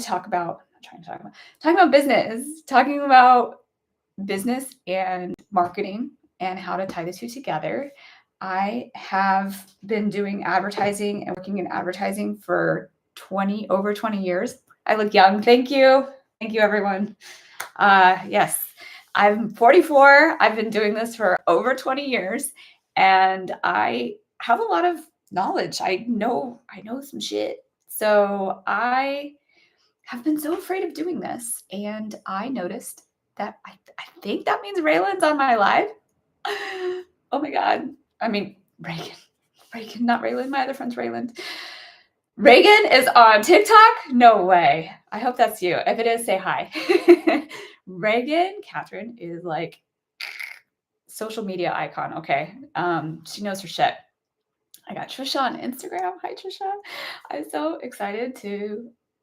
talking about business and marketing and how to tie the two together. I have been doing advertising and working in advertising for over 20 years. I look young. Thank you. Thank you, everyone. Yes, I'm 44. I've been doing this for over 20 years, and I have a lot of knowledge. I know some shit. So I have been so afraid of doing this, and I noticed that I think that means Raylan's on my live. Oh my God. I mean, Reagan, not Raylan. My other friend's Raylan. Reagan is on TikTok? No way. I hope that's you. If it is, say hi. Reagan, Catherine, is like social media icon. Okay. She knows her shit. I got Trisha on Instagram. Hi, Trisha. I'm so excited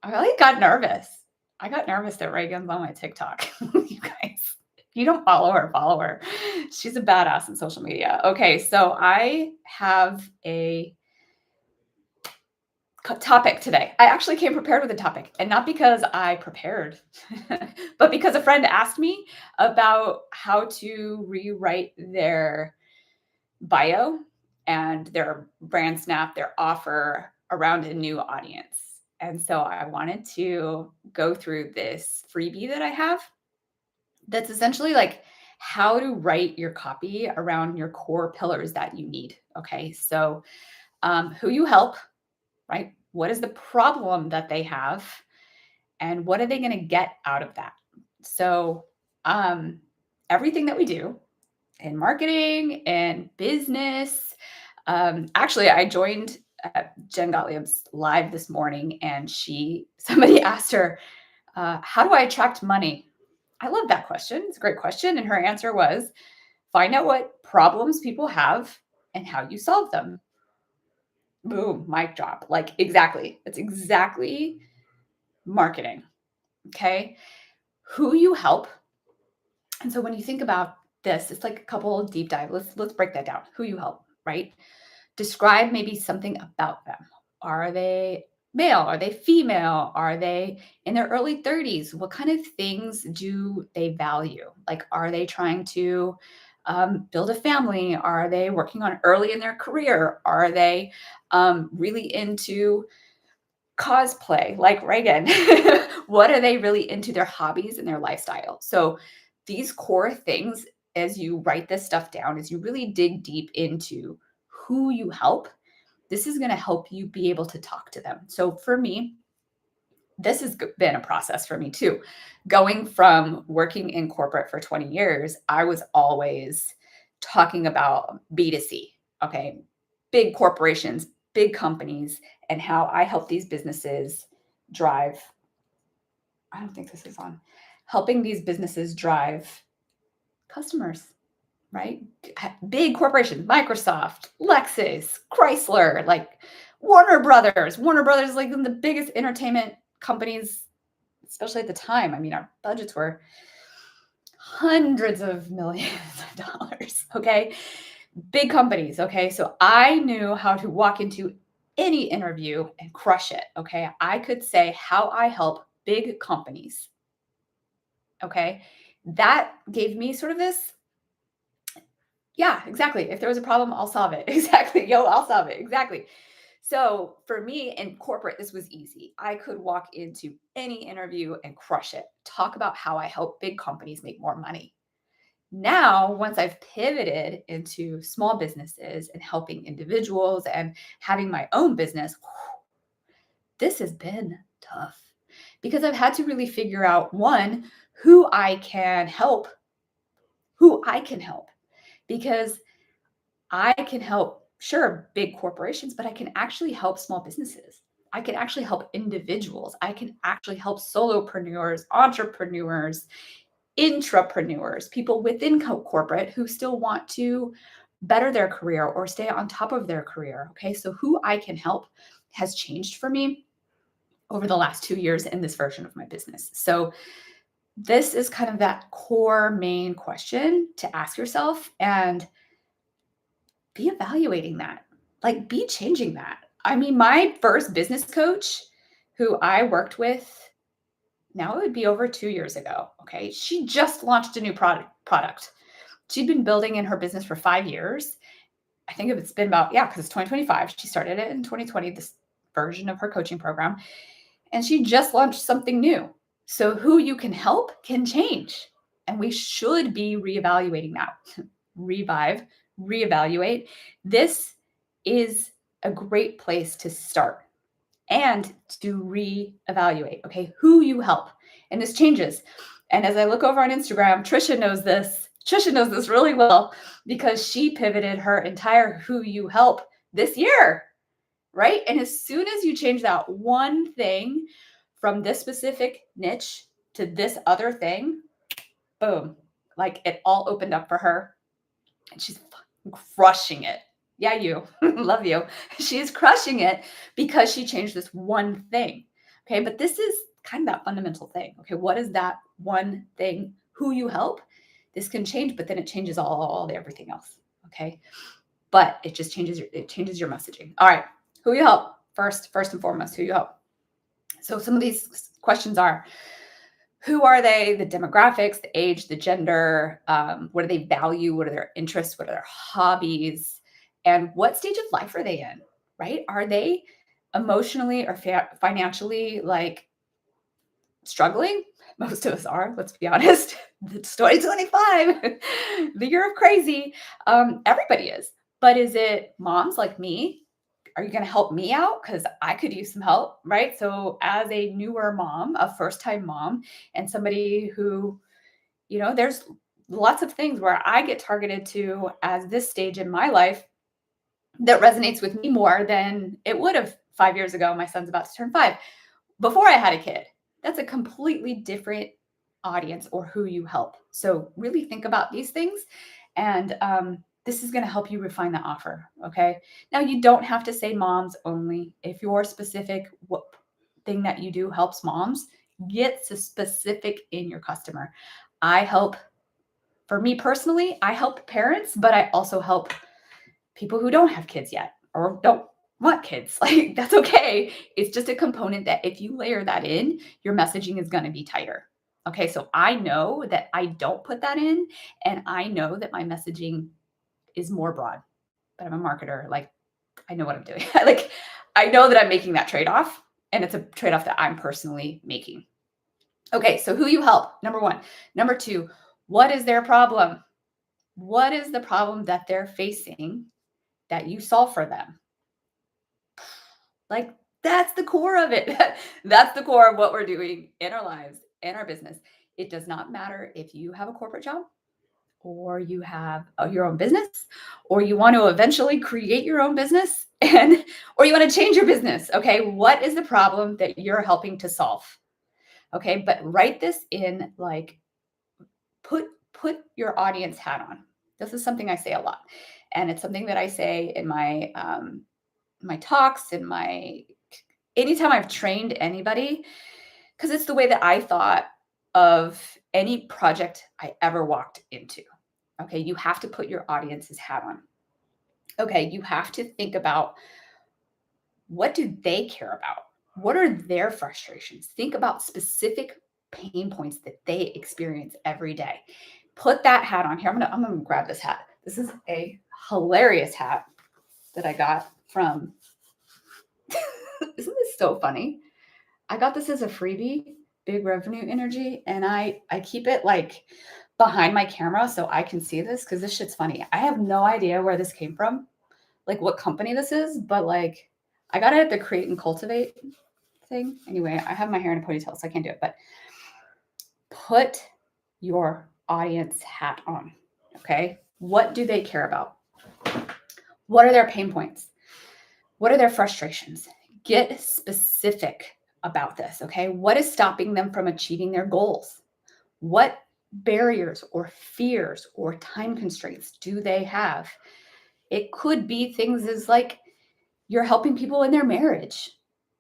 I really got nervous. I got nervous that Reagan's on my TikTok. You guys, if you don't follow her. She's a badass in social media. Okay, so I have a topic today. I actually came prepared with a topic, and not because I prepared, but because a friend asked me about how to rewrite their bio and their brand snap, their offer around a new audience. And so I wanted to go through this freebie that I have that's essentially like how to write your copy around your core pillars that you need. Okay. So who you help, right? What is the problem that they have? And what are they going to get out of that? So everything that we do in marketing and business, actually, I joined Jen Gottlieb's live this morning, and somebody asked her, how do I attract money? I love that question. It's a great question. And her answer was, find out what problems people have and how you solve them. Boom, mic drop. Like, exactly. It's exactly marketing. Okay. Who you help. And so when you think about this, it's like a couple of deep dive. Let's break that down. Who you help, right? Describe maybe something about them. Are they male? Are they female? Are they in their early 30s? What kind of things do they value? Like, are they trying to build a family? Are they working on early in their career? Are they really into cosplay like Reagan? What are they really into, their hobbies and their lifestyle? So these core things, as you write this stuff down, as you really dig deep into who you help, this is going to help you be able to talk to them. So for me, this has been a process for me too. Going from working in corporate for 20 years, I was always talking about B2C, okay? Big corporations, big companies, and how I help these businesses drive. I don't think this is on. Helping these businesses drive customers, right? Big corporations, Microsoft, Lexus, Chrysler, like Warner Brothers. Warner Brothers is like one of the biggest entertainment companies, especially at the time. I mean, our budgets were hundreds of millions of dollars, okay? Big companies, okay? So I knew how to walk into any interview and crush it, okay? I could say how I help big companies, okay? That gave me sort of this, yeah, exactly. If there was a problem, I'll solve it. Exactly. I'll solve it. Exactly. So for me in corporate, this was easy. I could walk into any interview and crush it, talk about how I help big companies make more money. Now, once I've pivoted into small businesses and helping individuals and having my own business, this has been tough because I've had to really figure out, one, who I can help, because I can help, sure, big corporations, but I can actually help small businesses. I can actually help individuals. I can actually help solopreneurs, entrepreneurs, intrapreneurs, people within corporate who still want to better their career or stay on top of their career. Okay. So who I can help has changed for me over the last 2 years in this version of my business. So this is kind of that core main question to ask yourself and be evaluating that, like be changing that. I mean, my first business coach who I worked with now it would be over 2 years ago. Okay. She just launched a new product. She'd been building in her business for 5 years. I think it's been about, yeah, because it's 2025. She started it in 2020, this version of her coaching program, and she just launched something new. So who you can help can change. And we should be reevaluating now. RhiVive, reevaluate. This is a great place to start and to reevaluate, okay, who you help. And this changes. And as I look over on Instagram, Trisha knows this. Trisha knows this really well because she pivoted her entire who you help this year, right? And as soon as you change that one thing from this specific niche to this other thing, boom, like it all opened up for her and she's crushing it. Yeah, you. Love you. She's crushing it because she changed this one thing. Okay, but this is kind of that fundamental thing. Okay, what is that one thing? Who you help? This can change, but then it changes all the everything else. Okay, but it just changes your messaging. All right, who you help? First and foremost, who you help. So some of these questions are: who are they? The demographics, the age, the gender. What do they value? What are their interests? What are their hobbies? And what stage of life are they in? Right? Are they emotionally or financially like struggling? Most of us are, let's be honest. It's 2025, the year of crazy. Everybody is. But is it moms like me? Are you going to help me out? Because I could use some help, right? So, as a newer mom, a first time mom, and somebody who, there's lots of things where I get targeted to as this stage in my life that resonates with me more than it would have 5 years ago. My son's about to turn 5 before I had a kid. That's a completely different audience or who you help. So really think about these things. And this is going to help you refine the offer. Okay. Now you don't have to say moms only. If your specific thing that you do helps moms, get specific in your customer. For me personally, I help parents, but I also help people who don't have kids yet or don't want kids. Like that's okay. It's just a component that if you layer that in, your messaging is going to be tighter. Okay. So I know that I don't put that in and I know that my messaging is more broad, but I'm a marketer. Like I know what I'm doing. Like I know that I'm making that trade-off and it's a trade-off that I'm personally making. Okay. So who you help, number one. Number two, what is their problem? What is the problem that they're facing that you solve for them? Like that's the core of it. That's the core of what we're doing in our lives, in our business. It does not matter if you have a corporate job or you have your own business or you want to eventually create your own business or you want to change your business. Okay. What is the problem that you're helping to solve? Okay. But write this in like put your audience hat on. This is something I say a lot. And it's something that I say in my talks, anytime I've trained anybody, because it's the way that I thought of any project I ever walked into. Okay, you have to put your audience's hat on. Okay, you have to think about what do they care about? What are their frustrations? Think about specific pain points that they experience every day. Put that hat on here. I'm gonna grab this hat. This is a hilarious hat that I got from isn't this so funny? I got this as a freebie, big revenue energy, and I keep it like behind my camera so I can see this because this shit's funny. I have no idea where this came from, like what company this is, but like I got it at the Create and Cultivate thing. Anyway, I have my hair in a ponytail, so I can't do it, but put your audience hat on, okay? What do they care about? What are their pain points? What are their frustrations? Get specific about this, okay? What is stopping them from achieving their goals? What barriers or fears or time constraints do they have? It could be things as like you're helping people in their marriage.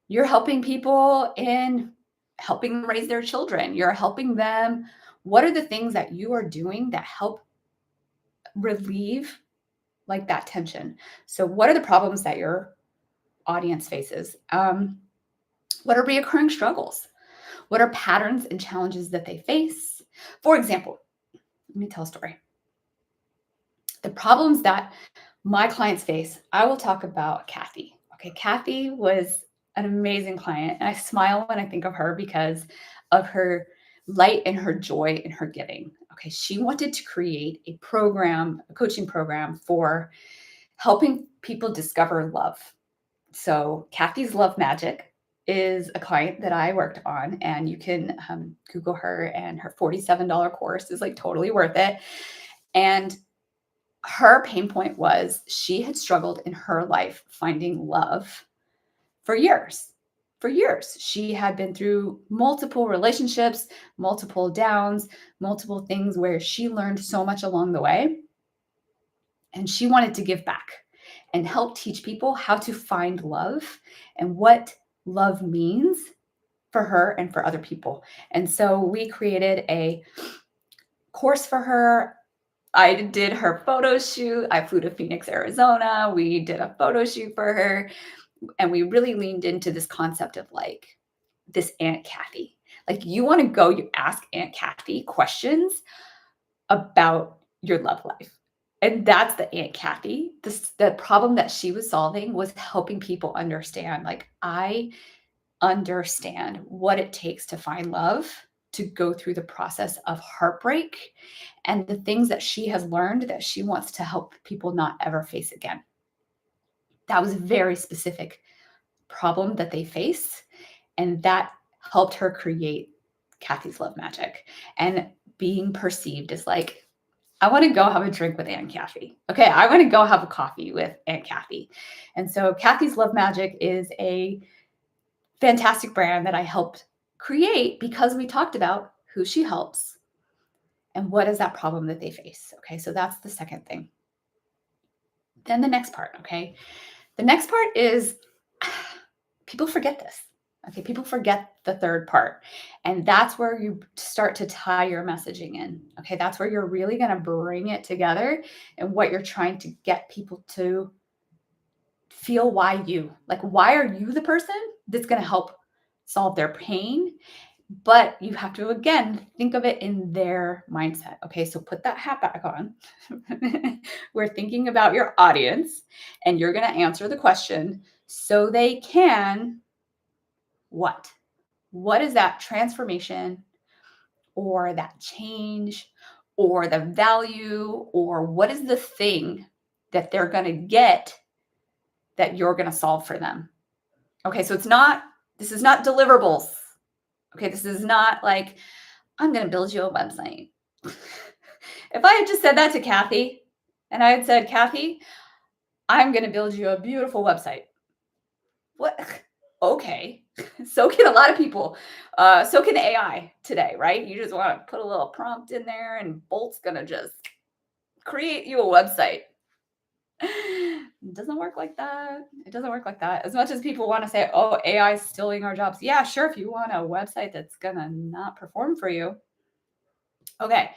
You're helping people in helping them raise their children. You're helping them. What are the things that you are doing that help relieve like that tension? So what are the problems that your audience faces? What are reoccurring struggles? What are patterns and challenges that they face? For example, let me tell a story. The problems that my clients face, I will talk about Kathy. Okay, Kathy was an amazing client. And I smile when I think of her because of her light and her joy and her giving. Okay, she wanted to create a program, a coaching program for helping people discover love. So, Kathy's Love Magic is a client that I worked on, and you can Google her, and her $47 course is like totally worth it. And her pain point was she had struggled in her life finding love for years. For years, she had been through multiple relationships, multiple downs, multiple things where she learned so much along the way. And she wanted to give back and help teach people how to find love and what love means for her and for other people. And so we created a course for her. I did her photo shoot. I flew to Phoenix, Arizona. We did a photo shoot for her. And we really leaned into this concept of like this Aunt Kathy. Like you want to go, you ask Aunt Kathy questions about your love life. And that's the Aunt Kathy. The problem that she was solving was helping people understand, like, I understand what it takes to find love, to go through the process of heartbreak, and the things that she has learned that she wants to help people not ever face again. That was a very specific problem that they face. And that helped her create Kathy's Love Magic and being perceived as like, I want to go have a drink with Aunt Kathy. Okay, I want to go have a coffee with Aunt Kathy. And so Kathy's Love Magic is a fantastic brand that I helped create because we talked about who she helps and what is that problem that they face. Okay, so that's the second thing. Then the next part, okay? The next part is people forget this. Okay, people forget the third part. And that's where you start to tie your messaging in. Okay, that's where you're really going to bring it together and what you're trying to get people to feel why you. Like, why are you the person that's going to help solve their pain? But you have to, again, think of it in their mindset. Okay, so put that hat back on. We're thinking about your audience, and you're going to answer the question so they can what? What is that transformation or that change or the value, or what is the thing that they're going to get that you're going to solve for them? Okay, so this is not deliverables. Okay, this is not like, I'm going to build you a website. If I had just said that to Kathy and I had said, Kathy, I'm going to build you a beautiful website. What? Okay. So can a lot of people. So can AI today, right? You just want to put a little prompt in there and Bolt's going to just create you a website. It doesn't work like that. It doesn't work like that. As much as people want to say, oh, AI is stealing our jobs. Yeah, sure. If you want a website that's going to not perform for you. Okay.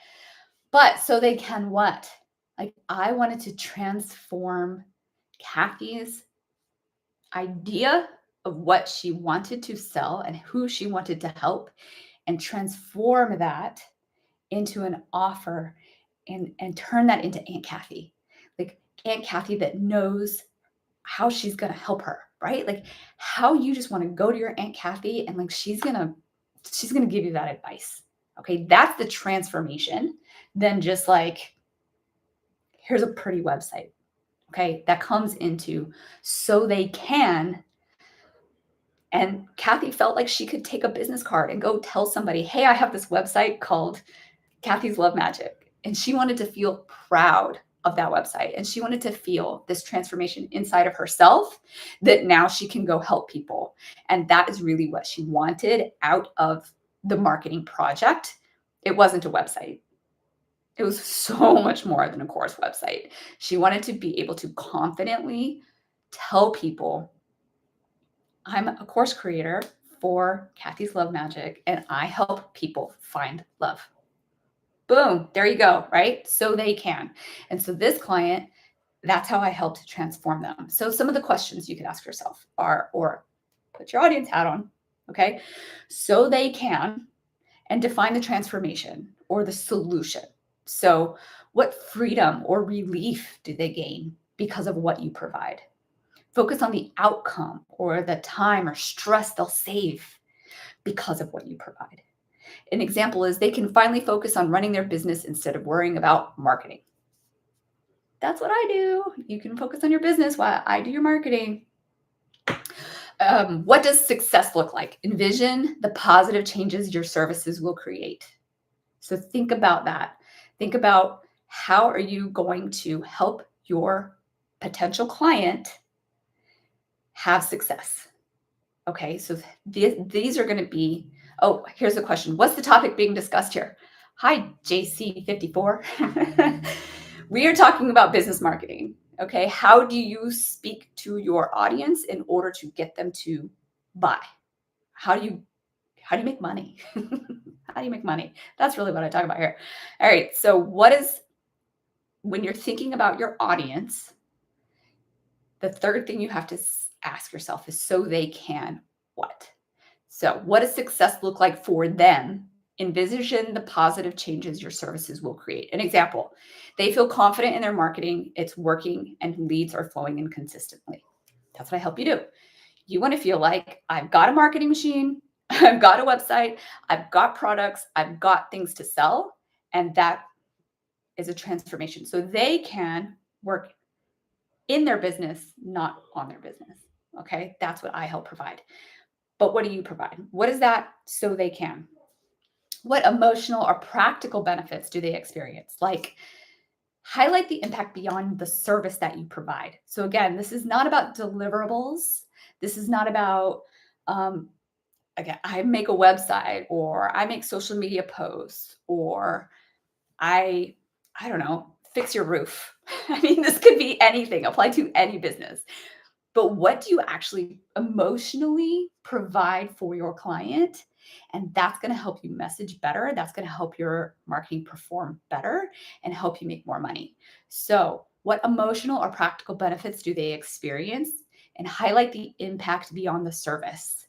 But so they can what? Like, I wanted to transform Kathy's idea of what she wanted to sell and who she wanted to help, and transform that into an offer and turn that into Aunt Kathy. Like Aunt Kathy that knows how she's going to help her, right? Like how you just want to go to your Aunt Kathy and like she's going to give you that advice. Okay? That's the transformation. Then just like, here's a pretty website. Okay? That comes into so they can. And Kathy felt like she could take a business card and go tell somebody, hey, I have this website called Kathy's Love Magic. And she wanted to feel proud of that website. And she wanted to feel this transformation inside of herself that now she can go help people. And that is really what she wanted out of the marketing project. It wasn't a website. It was so much more than a course website. She wanted to be able to confidently tell people, I'm a course creator for Kathy's Love Magic, and I help people find love. Boom, there you go, right? So they can. And so this client, that's how I helped transform them. So some of the questions you could ask yourself are, or put your audience hat on, Okay. So they can, and define the transformation or the solution. So, what freedom or relief do they gain because of what you provide? Focus on the outcome or the time or stress they'll save because of what you provide. An example is they can finally focus on running their business instead of worrying about marketing. That's what I do. You can focus on your business while I do your marketing. What does success look like? Envision the positive changes your services will create. So think about that. Think about how are you going to help your potential client have success. Okay, so these are going to be, oh, here's a question. What's the topic being discussed here? Hi, JC54. We are talking about business marketing. Okay, how do you speak to your audience in order to get them to buy? How do you make money? How do you make money? That's really what I talk about here. All right, so when you're thinking about your audience, the third thing you have to ask yourself is so they can what? So, what does success look like for them? Envision the positive changes your services will create. An example, they feel confident in their marketing, it's working, and leads are flowing in consistently. That's what I help you do. You want to feel like I've got a marketing machine, I've got a website, I've got products, I've got things to sell, and that is a transformation. So they can work in their business, not on their business. Okay, that's what I help provide. But what do you provide? What is that so they can? What emotional or practical benefits do they experience? Like, highlight the impact beyond the service that you provide. So, again, this is not about deliverables. This is not about, again, I make a website or I make social media posts or I don't know, fix your roof. I mean, this could be anything, apply to any business. But what do you actually emotionally provide for your client? And that's going to help you message better. That's going to help your marketing perform better and help you make more money. So, what emotional or practical benefits do they experience? And highlight the impact beyond the service.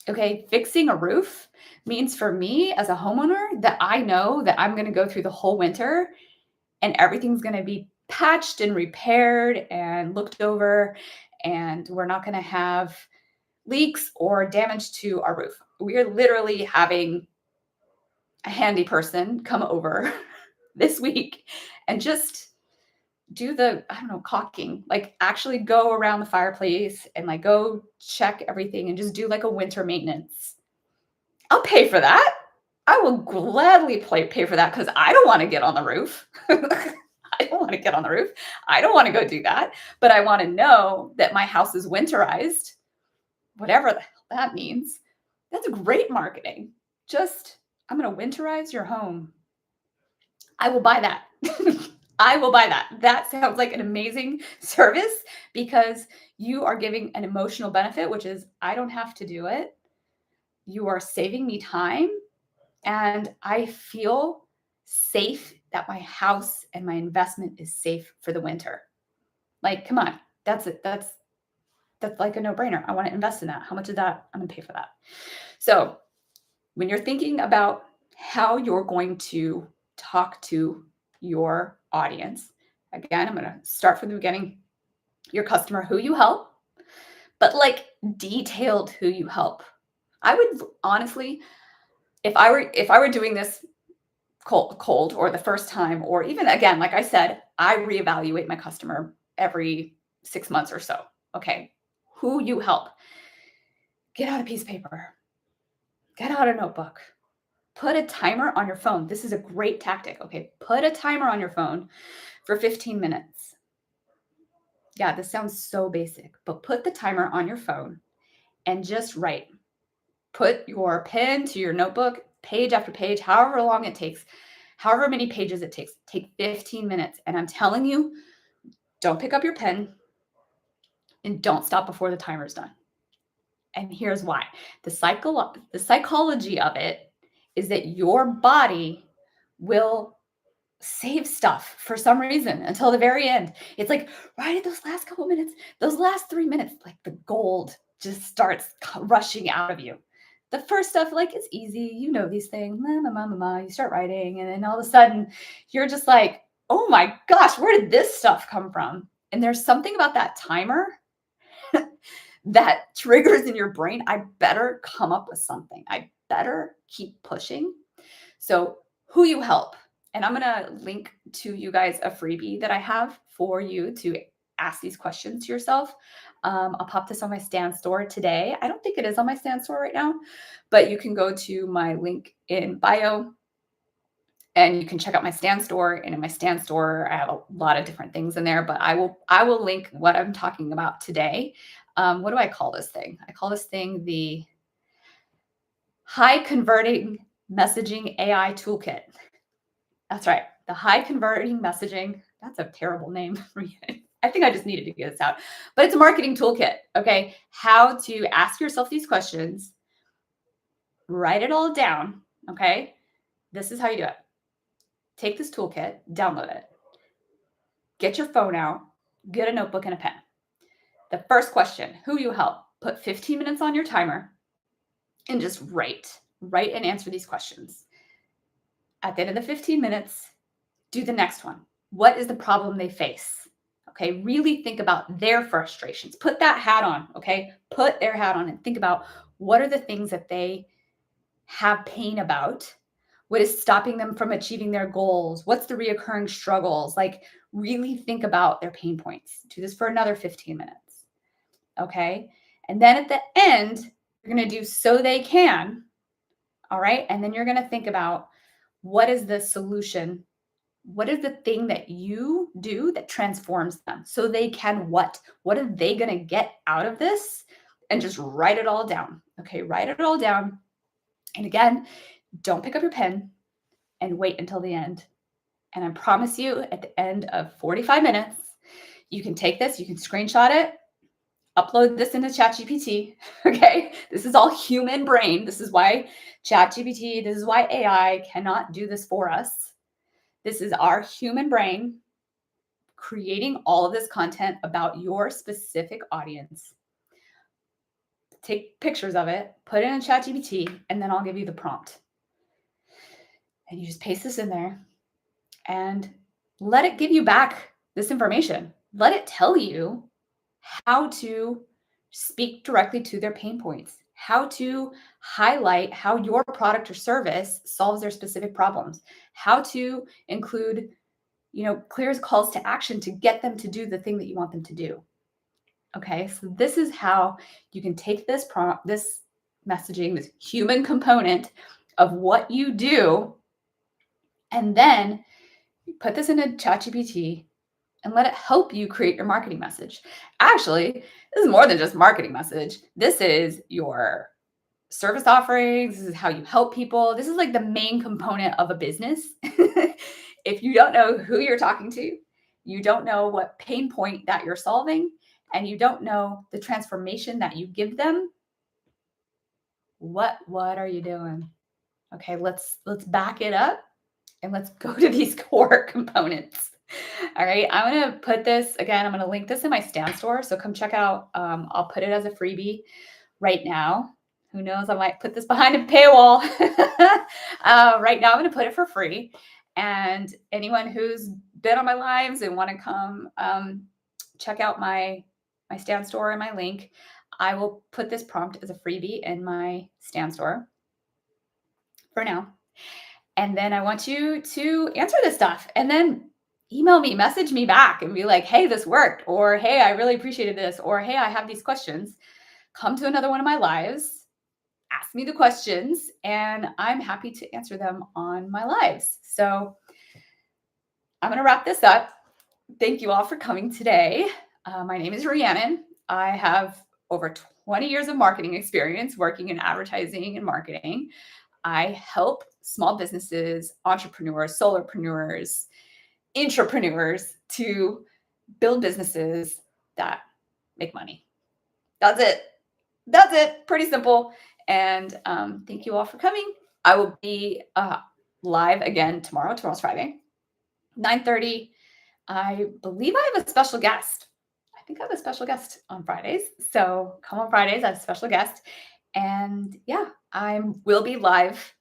Okay, fixing a roof means for me as a homeowner that I know that I'm going to go through the whole winter and everything's going to be patched and repaired and looked over, and we're not going to have leaks or damage to our roof. We are literally having a handy person come over this week and just do the, I don't know, caulking, like actually go around the fireplace and like go check everything and just do like a winter maintenance. I'll pay for that. I will gladly pay for that because I don't want to get on the roof. I don't want to get on the roof. I don't want to go do that. But I want to know that my house is winterized, whatever the hell that means. That's great marketing. Just, I'm going to winterize your home. I will buy that. I will buy that. That sounds like an amazing service because you are giving an emotional benefit, which is I don't have to do it. You are saving me time. And I feel safe that my house and my investment is safe for the winter. Like, come on, that's it. That's like a no-brainer. I want to invest in that. How much of that? I'm going to pay for that. So when you're thinking about how you're going to talk to your audience, again, I'm going to start from the beginning. Your customer, who you help, but like detailed who you help. I would honestly, if I were doing this cold or the first time, or even again, like I said, I reevaluate my customer every 6 months or so. Okay, who you help, get out a piece of paper, get out a notebook, put a timer on your phone. This is a great tactic. Okay, put a timer on your phone for 15 minutes. Yeah, this sounds so basic, but put the timer on your phone and just write. Put your pen to your notebook, page after page, however long it takes, however many pages it takes. Take 15 minutes. And I'm telling you, don't pick up your pen and don't stop before the timer's done. And here's why. The psychology of it is that your body will save stuff for some reason until the very end. It's like right at those last couple minutes, those last 3 minutes, like the gold. just starts rushing out of you. The first stuff, like, it's easy. You know these things. Ma, ma, ma, ma, ma. You start writing, and then all of a sudden, you're just like, oh my gosh, where did this stuff come from? And there's something about that timer that triggers in your brain. I better come up with something. I better keep pushing. So, who you help. And I'm going to link to you guys a freebie that I have for you to ask these questions to yourself. I'll pop this on my Stan store today. I don't think it is on my Stan store right now, but you can go to my link in bio and you can check out my Stan store. And in my Stan store, I have a lot of different things in there, but I will link what I'm talking about today. What do I call this thing? I call this thing the high converting messaging AI toolkit. That's right. The high converting messaging. That's a terrible name. I think I just needed to get this out, but it's a marketing toolkit. Okay. How to ask yourself these questions, write it all down. Okay. This is how you do it. Take this toolkit, download it, get your phone out, get a notebook and a pen. The first question, who you help, put 15 minutes on your timer and just write and answer these questions. At the end of the 15 minutes, do the next one. What is the problem they face? Okay, really think about their frustrations. Put that hat on, okay? Put their hat on and think about what are the things that they have pain about? What is stopping them from achieving their goals? What's the reoccurring struggles? Like, really think about their pain points. Do this for another 15 minutes, okay? And then at the end, you're going to do so they can, all right? And then you're going to think about what is the solution. What is the thing that you do that transforms them so they can what? What are they going to get out of this? And just write it all down. Okay, write it all down. And again, don't pick up your pen and wait until the end. And I promise you, at the end of 45 minutes, you can take this, you can screenshot it, upload this into ChatGPT. Okay, this is all human brain. This is why ChatGPT, this is why AI cannot do this for us. This is our human brain creating all of this content about your specific audience. Take pictures of it, put it in ChatGPT, and then I'll give you the prompt. And you just paste this in there and let it give you back this information. Let it tell you how to speak directly to their pain points, how to highlight how your product or service solves their specific problems, how to include, clear calls to action to get them to do the thing that you want them to do. Okay, so this is how you can take this prompt, this messaging, this human component of what you do, and then put this in a ChatGPT and let it help you create your marketing message. Actually, this is more than just marketing message. This is your service offerings. This is how you help people. This is like the main component of a business. If you don't know who you're talking to, you don't know what pain point that you're solving, and you don't know the transformation that you give them, what are you doing? Okay, let's back it up and let's go to these core components. All right, I'm going to put this, again, I'm going to link this in my Stan store. So come check out, I'll put it as a freebie right now. Who knows, I might put this behind a paywall. Right now, I'm going to put it for free. And anyone who's been on my lives and want to come check out my Stan store and my link, I will put this prompt as a freebie in my Stan store for now. And then I want you to answer this stuff and then email me, message me back and be like, hey, this worked. Or, hey, I really appreciated this. Or, hey, I have these questions. Come to another one of my lives, ask me the questions, and I'm happy to answer them on my lives. So I'm going to wrap this up. Thank you all for coming today. My name is Rhiannon. I have over 20 years of marketing experience working in advertising and marketing. I help small businesses, entrepreneurs, solopreneurs, intrapreneurs to build businesses that make money. That's it. Pretty simple. And thank you all for coming. I will be live again tomorrow. Tomorrow's Friday, 9:30. I believe I have a special guest. I think I have a special guest on Fridays. So come on Fridays, I have a special guest. And yeah, I will be live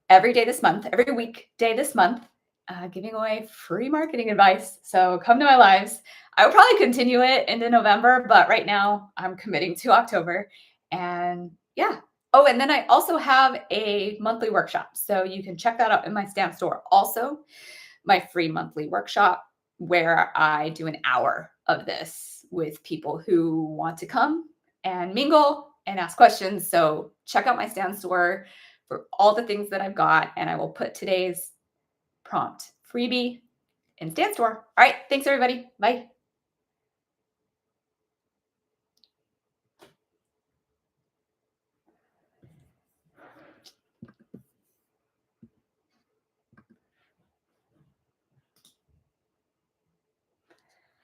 every day this month, every weekday this month, giving away free marketing advice. So come to my lives. I will probably continue it into November, but right now I'm committing to October. And yeah. Oh, and then I also have a monthly workshop. So you can check that out in my Stamp store. Also, my free monthly workshop where I do an hour of this with people who want to come and mingle and ask questions. So check out my Stan store for all the things that I've got, and I will put today's prompt freebie in Stan store. All right. Thanks, everybody. Bye.